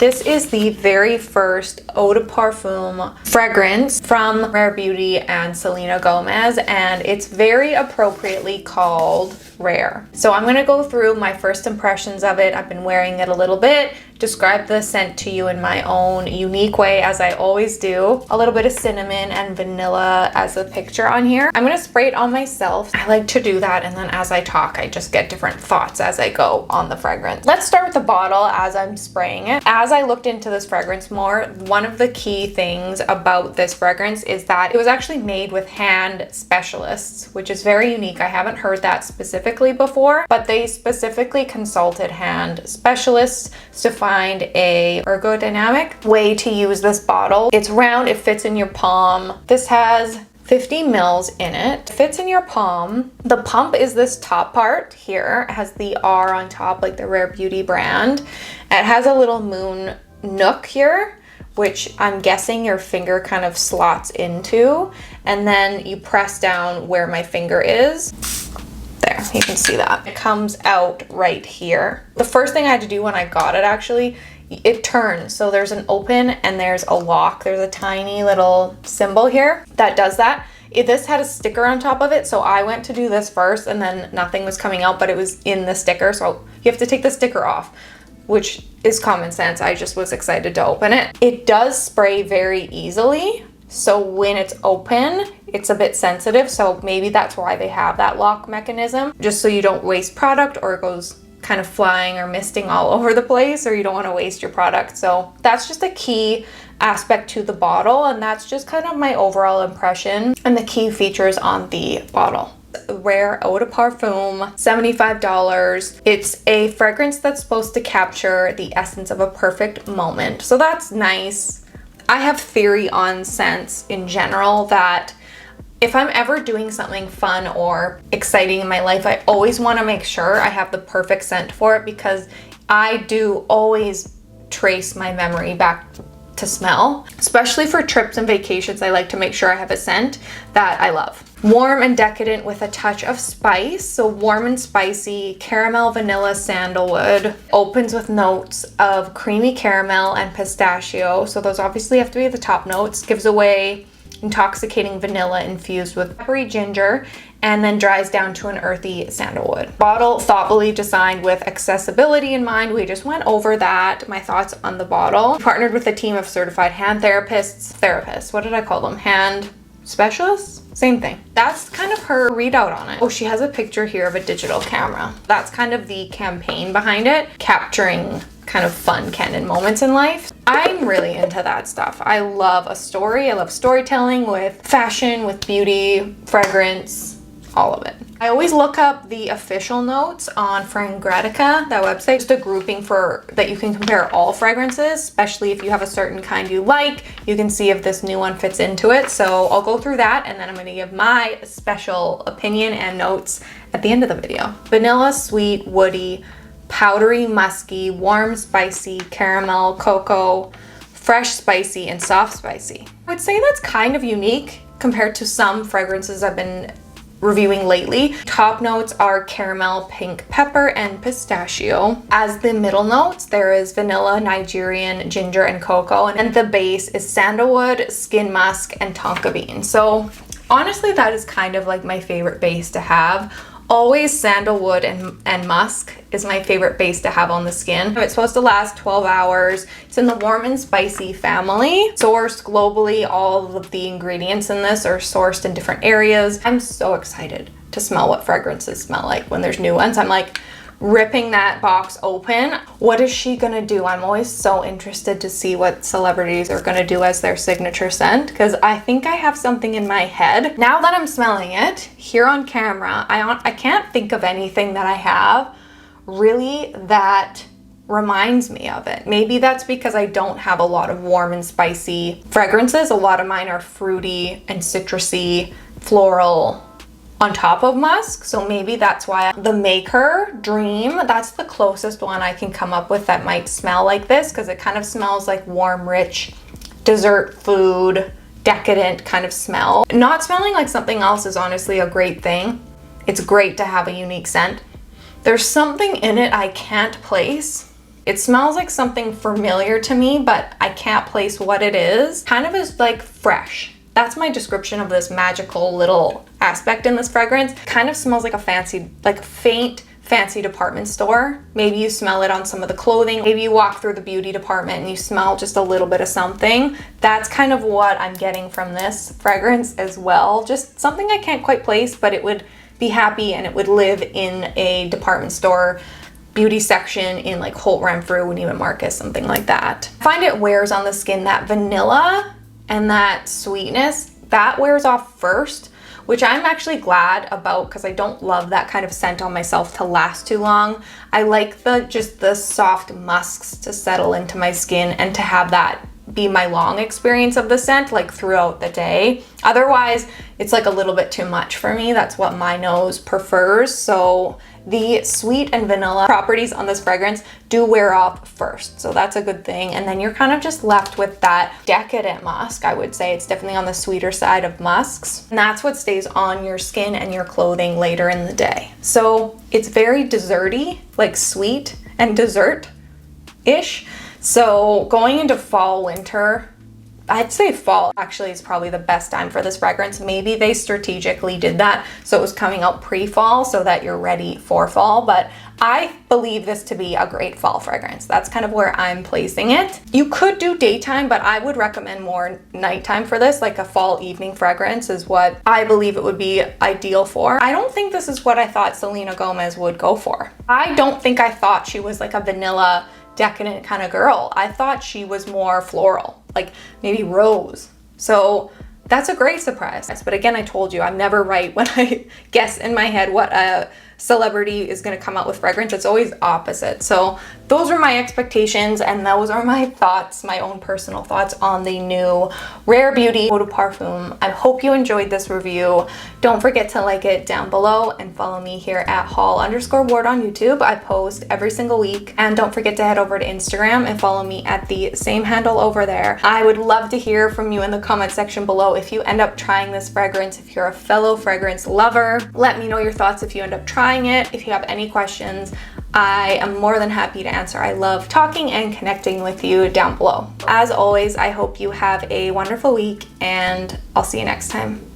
This is the very first Eau De Parfum fragrance from Rare Beauty and Selena Gomez, and it's very appropriately called Rare. So I'm gonna go through my first impressions of it. I've been wearing it a little bit, describe the scent to you in my own unique way, as I always do. A little bit of cinnamon and vanilla as a picture on here. I'm gonna spray it on myself. I like to do that, and then as I talk, I just get different thoughts as I go on the fragrance. Let's start with the bottle as I'm spraying it. As I looked into this fragrance more, one of the key things about this fragrance is that it was actually made with hand specialists, which is very unique. I haven't heard that specifically before, but they specifically consulted hand specialists to find a ergodynamic way to use this bottle. It's round, it fits in your palm. This has 50 mils in it. Fits in your palm. The pump is this top part here. It has the R on top, like the Rare Beauty brand. It has a little moon nook here, which I'm guessing your finger kind of slots into, and then you press down where my finger is. There, you can see that. It comes out right here. The first thing I had to do when I got it, actually, it turns. So there's an open and there's a lock. There's a tiny little symbol here that does that. This had a sticker on top of it, so I went to do this first and then nothing was coming out, but it was in the sticker. So you have to take the sticker off, which is common sense. I just was excited to open it. It does spray very easily. So when it's open, it's a bit sensitive. So maybe that's why they have that lock mechanism, just so you don't waste product or it goes kind of flying or misting all over the place, or you don't want to waste your product. So that's just a key aspect to the bottle, and that's just kind of my overall impression and the key features on the bottle. Rare Eau De Parfum, $75. It's a fragrance that's supposed to capture the essence of a perfect moment. So that's nice. I have theory on scents in general that if I'm ever doing something fun or exciting in my life, I always want to make sure I have the perfect scent for it, because I do always trace my memory back to smell. Especially for trips and vacations, I like to make sure I have a scent that I love. Warm and decadent with a touch of spice. So warm and spicy, caramel, vanilla, sandalwood. Opens with notes of creamy caramel and pistachio. So those obviously have to be the top notes. Gives away intoxicating vanilla infused with peppery ginger, and then dries down to an earthy sandalwood. Bottle thoughtfully designed with accessibility in mind. We just went over that, my thoughts on the bottle. Partnered with a team of certified hand therapists, what did I call them? Hand specialists? Same thing. That's kind of her readout on it. Oh, she has a picture here of a digital camera. That's kind of the campaign behind it, capturing kind of fun, candid moments in life. I'm really into that stuff. I love a story. I love storytelling with fashion, with beauty, fragrance, all of it. I always look up the official notes on Fragrantica, that website. Just a grouping for that you can compare all fragrances, especially if you have a certain kind you like. You can see if this new one fits into it. So I'll go through that, and then I'm gonna give my special opinion and notes at the end of the video. Vanilla, sweet, woody, powdery, musky, warm, spicy, caramel, cocoa, fresh, spicy, and soft spicy. I would say that's kind of unique compared to some fragrances I've been reviewing lately. Top notes are caramel, pink pepper, and pistachio. As the middle notes, there is vanilla, Nigerian, ginger, and cocoa, and the base is sandalwood, skin musk, and tonka bean. So honestly, that is kind of like my favorite base to have. Always sandalwood and musk is my favorite base to have on the skin. It's supposed to last 12 hours. It's in the warm and spicy family. Sourced globally, all of the ingredients in this are sourced in different areas. I'm so excited to smell what fragrances smell like when there's new ones. I'm like ripping that box open. What is she gonna do? I'm always so interested to see what celebrities are gonna do as their signature scent, because I think I have something in my head. Now that I'm smelling it here on camera, I can't think of anything that I have really that reminds me of it. Maybe that's because I don't have a lot of warm and spicy fragrances. A lot of mine are fruity and citrusy, floral, on top of musk. So maybe that's why. The Maker Dream, that's the closest one I can come up with that might smell like this, because it kind of smells like warm, rich dessert food, decadent kind of smell. Not smelling like something else is honestly a great thing. It's great to have a unique scent. There's something in it I can't place. It smells like something familiar to me, but I can't place what it is. Kind of is like fresh. That's my description of this magical little aspect in this fragrance. Kind of smells like a fancy, like faint, fancy department store. Maybe you smell it on some of the clothing. Maybe you walk through the beauty department and you smell just a little bit of something. That's kind of what I'm getting from this fragrance as well. Just something I can't quite place, but it would be happy and it would live in a department store beauty section in like Holt Renfrew, Neiman Marcus, something like that. I find it wears on the skin. That vanilla and that sweetness, that wears off first, which I'm actually glad about because I don't love that kind of scent on myself to last too long. I like just the soft musks to settle into my skin and to have that be my long experience of the scent, like throughout the day. Otherwise, it's like a little bit too much for me. That's what my nose prefers. So the sweet and vanilla properties on this fragrance do wear off first. So that's a good thing. And then you're kind of just left with that decadent musk. I would say it's definitely on the sweeter side of musks. And that's what stays on your skin and your clothing later in the day. So it's very desserty, like sweet and dessert-ish. So going into fall, winter, I'd say fall actually is probably the best time for this fragrance. Maybe they strategically did that so it was coming out pre-fall so that you're ready for fall, but I believe this to be a great fall fragrance. That's kind of where I'm placing it. You could do daytime, but I would recommend more nighttime for this, like a fall evening fragrance is what I believe it would be ideal for. I don't think this is what I thought Selena Gomez would go for. I don't think I thought she was like a vanilla decadent kind of girl. I thought she was more floral, like maybe rose. So that's a great surprise. But again, I told you I'm never right when I guess in my head what a celebrity is going to come out with fragrance. It's always opposite. So those are my expectations and those are my thoughts, my own personal thoughts on the new Rare Beauty Eau De Parfum. I hope you enjoyed this review. Don't forget to like it down below and follow me here at holl_ward on YouTube. I post every single week. And don't forget to head over to Instagram and follow me at the same handle over there. I would love to hear from you in the comment section below if you end up trying this fragrance. If you're a fellow fragrance lover, let me know your thoughts if you end up trying it. If you have any questions, I am more than happy to answer. I love talking and connecting with you down below. As always, I hope you have a wonderful week and I'll see you next time.